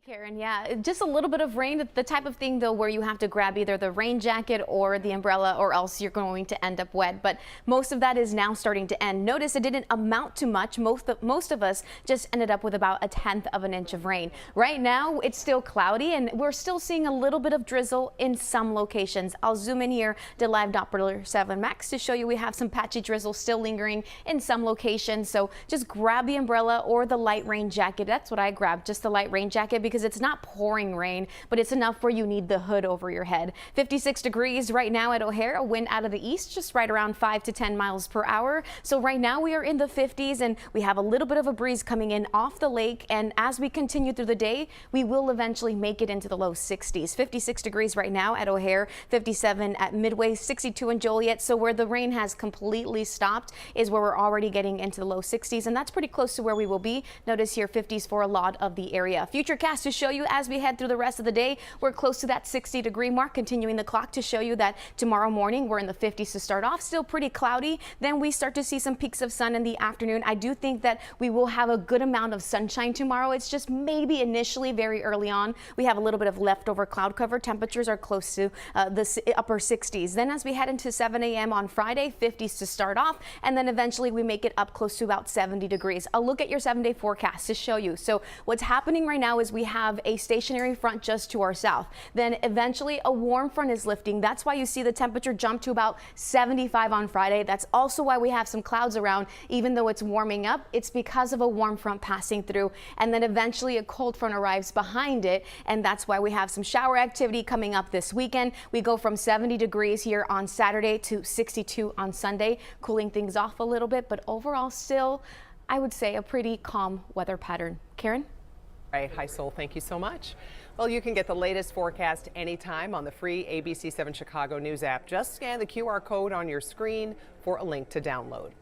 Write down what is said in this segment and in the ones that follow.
Karen, yeah, just a little bit of rain, the type of thing though where you have to grab either the rain jacket or the umbrella or else you're going to end up wet. But most of that is now starting to end. Notice it didn't amount to much. Most of us just ended up with about 1/10 of an inch of rain. Right now it's still cloudy and we're still seeing a little bit of drizzle in some locations. I'll zoom in here to live Doppler 7 Max to show you we have some patchy drizzle still lingering in some locations. So just grab the umbrella or the light rain jacket. That's what I grabbed, just the light rain jacket, because it's not pouring rain, but it's enough where you need the hood over your head. 56 degrees right now at O'Hare, a wind out of the east, just right around 5 to 10 miles per hour. So right now we are in the 50s and we have a little bit of a breeze coming in off the lake. And as we continue through the day, we will eventually make it into the low 60s. 56 degrees right now at O'Hare, 57 at Midway, 62 in Joliet. So where the rain has completely stopped is where we're already getting into the low 60s. And that's pretty close to where we will be. Notice here 50s for a lot of the area. Futurecast to show you as we head through the rest of the day, we're close to that 60-degree mark, continuing the clock to show you that tomorrow morning we're in the 50s to start off, still pretty cloudy. Then we start to see some peaks of sun in the afternoon. I do think that we will have a good amount of sunshine tomorrow. It's just maybe initially very early on we have a little bit of leftover cloud cover. Temperatures are close to the upper 60s. Then as we head into 7 a.m. on Friday, 50s to start off, and then eventually we make it up close to about 70 degrees. I'll look at your 7-day forecast to show you. So what's happening right now is we have a stationary front just to our south. Then eventually a warm front is lifting. That's why you see the temperature jump to about 75 on Friday. That's also why we have some clouds around. Even though it's warming up, it's because of a warm front passing through. And then eventually a cold front arrives behind it. And that's why we have some shower activity coming up this weekend. We go from 70 degrees here on Saturday to 62 on Sunday, cooling things off a little bit. But overall, still, I would say a pretty calm weather pattern. Karen? All right, Jaisol, thank you so much. Well, you can get the latest forecast anytime on the free ABC 7 Chicago News app. Just scan the QR code on your screen for a link to download.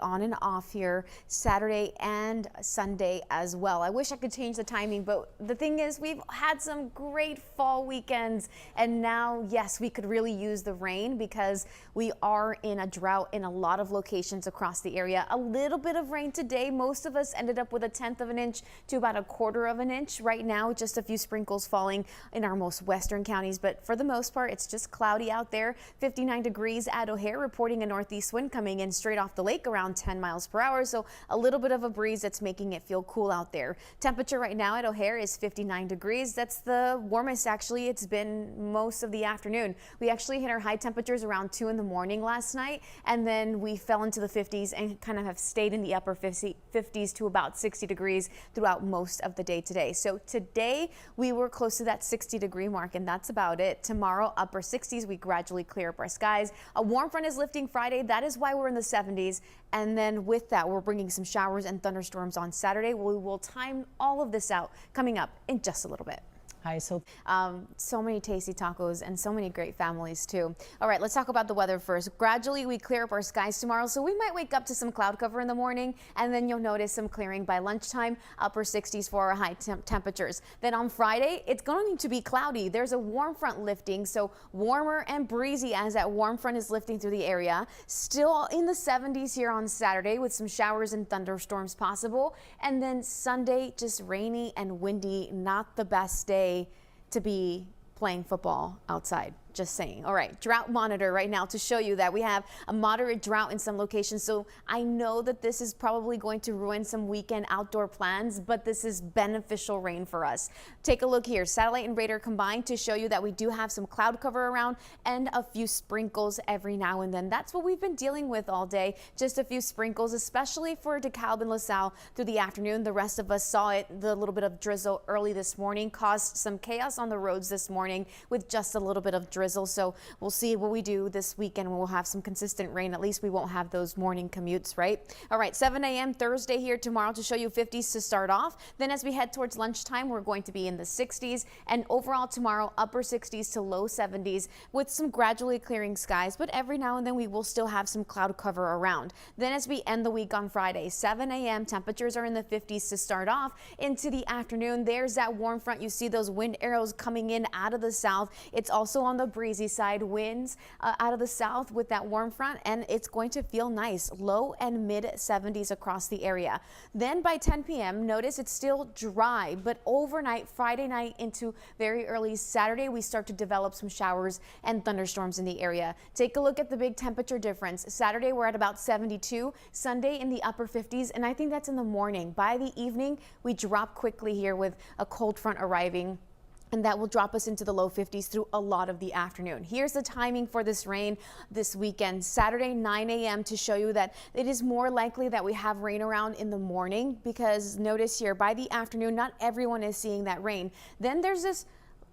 On and off here Saturday and Sunday as well. I wish I could change the timing, but the thing is we've had some great fall weekends and now, yes, we could really use the rain because we are in a drought in a lot of locations across the area. A little bit of rain today. Most of us ended up with 1/10 of an inch to about 1/4 of an inch. Right now, just a few sprinkles falling in our most western counties, but for the most part, it's just cloudy out there. 59 degrees at O'Hare, reporting a northeast wind coming in straight off the lake around 10 miles per hour. So a little bit of a breeze that's making it feel cool out there. Temperature right now at O'Hare is 59 degrees. That's the warmest actually it's been most of the afternoon. We actually hit our high temperatures around 2 in the morning last night, and then we fell into the 50s and kind of have stayed in the upper 50s to about 60 degrees throughout most of the day today. So today we were close to that 60-degree mark, and that's about it. Tomorrow, upper 60s, we gradually clear up our skies. A warm front is lifting Friday. That is why we're in the 70s. And then with that, we're bringing some showers and thunderstorms on Saturday. We will time all of this out coming up in just a little bit. Hi, so many tasty tacos and so many great families too. All right, let's talk about the weather first. Gradually, we clear up our skies tomorrow, so we might wake up to some cloud cover in the morning, and then you'll notice some clearing by lunchtime, upper 60s for our high temperatures. Then on Friday, it's going to be cloudy. There's a warm front lifting, so warmer and breezy as that warm front is lifting through the area. Still in the 70s here on Saturday with some showers and thunderstorms possible. And then Sunday, just rainy and windy, not the best day to be playing football outside. Just saying. All right, drought monitor right now to show you that we have a moderate drought in some locations. So I know that this is probably going to ruin some weekend outdoor plans, but this is beneficial rain for us. Take a look here. Satellite and radar combined to show you that we do have some cloud cover around and a few sprinkles every now and then. That's what we've been dealing with all day. Just a few sprinkles, especially for DeKalb and LaSalle through the afternoon. The rest of us saw it. The little bit of drizzle early this morning caused some chaos on the roads this morning with just a little bit of drizzle. So we'll see what we do this weekend when we'll have some consistent rain. At least we won't have those morning commutes, right? All right, 7 a.m. Thursday here tomorrow to show you 50s to start off. Then as we head towards lunchtime, we're going to be in the 60s, and overall tomorrow, upper 60s to low 70s with some gradually clearing skies, but every now and then we will still have some cloud cover around. Then as we end the week on Friday, 7 a.m. temperatures are in the 50s to start off. Into the afternoon, there's that warm front. You see those wind arrows coming in out of the south. It's also on the breezy side, winds out of the south with that warm front, and it's going to feel nice, low and mid 70s across the area. Then by 10 p.m. notice it's still dry, but overnight Friday night into very early Saturday we start to develop some showers and thunderstorms in the area. Take a look at the big temperature difference. Saturday we're at about 72, Sunday in the upper 50s, and I think that's in the morning. By the evening we drop quickly here with a cold front arriving, and that will drop us into the low 50s through a lot of the afternoon. Here's the timing for this rain this weekend. Saturday 9 a.m. to show you that it is more likely that we have rain around in the morning, because notice here by the afternoon not everyone is seeing that rain. Then there's this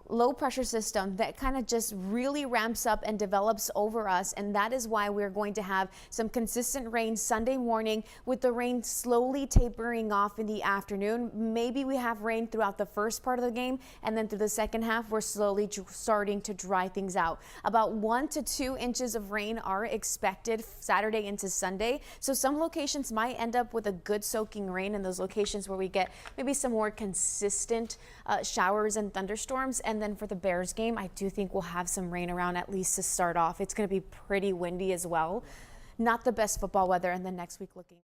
low pressure system that kind of just really ramps up and develops over us, and that is why we're going to have some consistent rain Sunday morning, with the rain slowly tapering off in the afternoon. Maybe we have rain throughout the first part of the game, and then through the second half we're slowly starting to dry things out. About 1 to 2 inches of rain are expected Saturday into Sunday, so some locations might end up with a good soaking rain in those locations where we get maybe some more consistent showers and thunderstorms. And then for the Bears game, I do think we'll have some rain around, at least to start off. It's going to be pretty windy as well. Not the best football weather, and then next week looking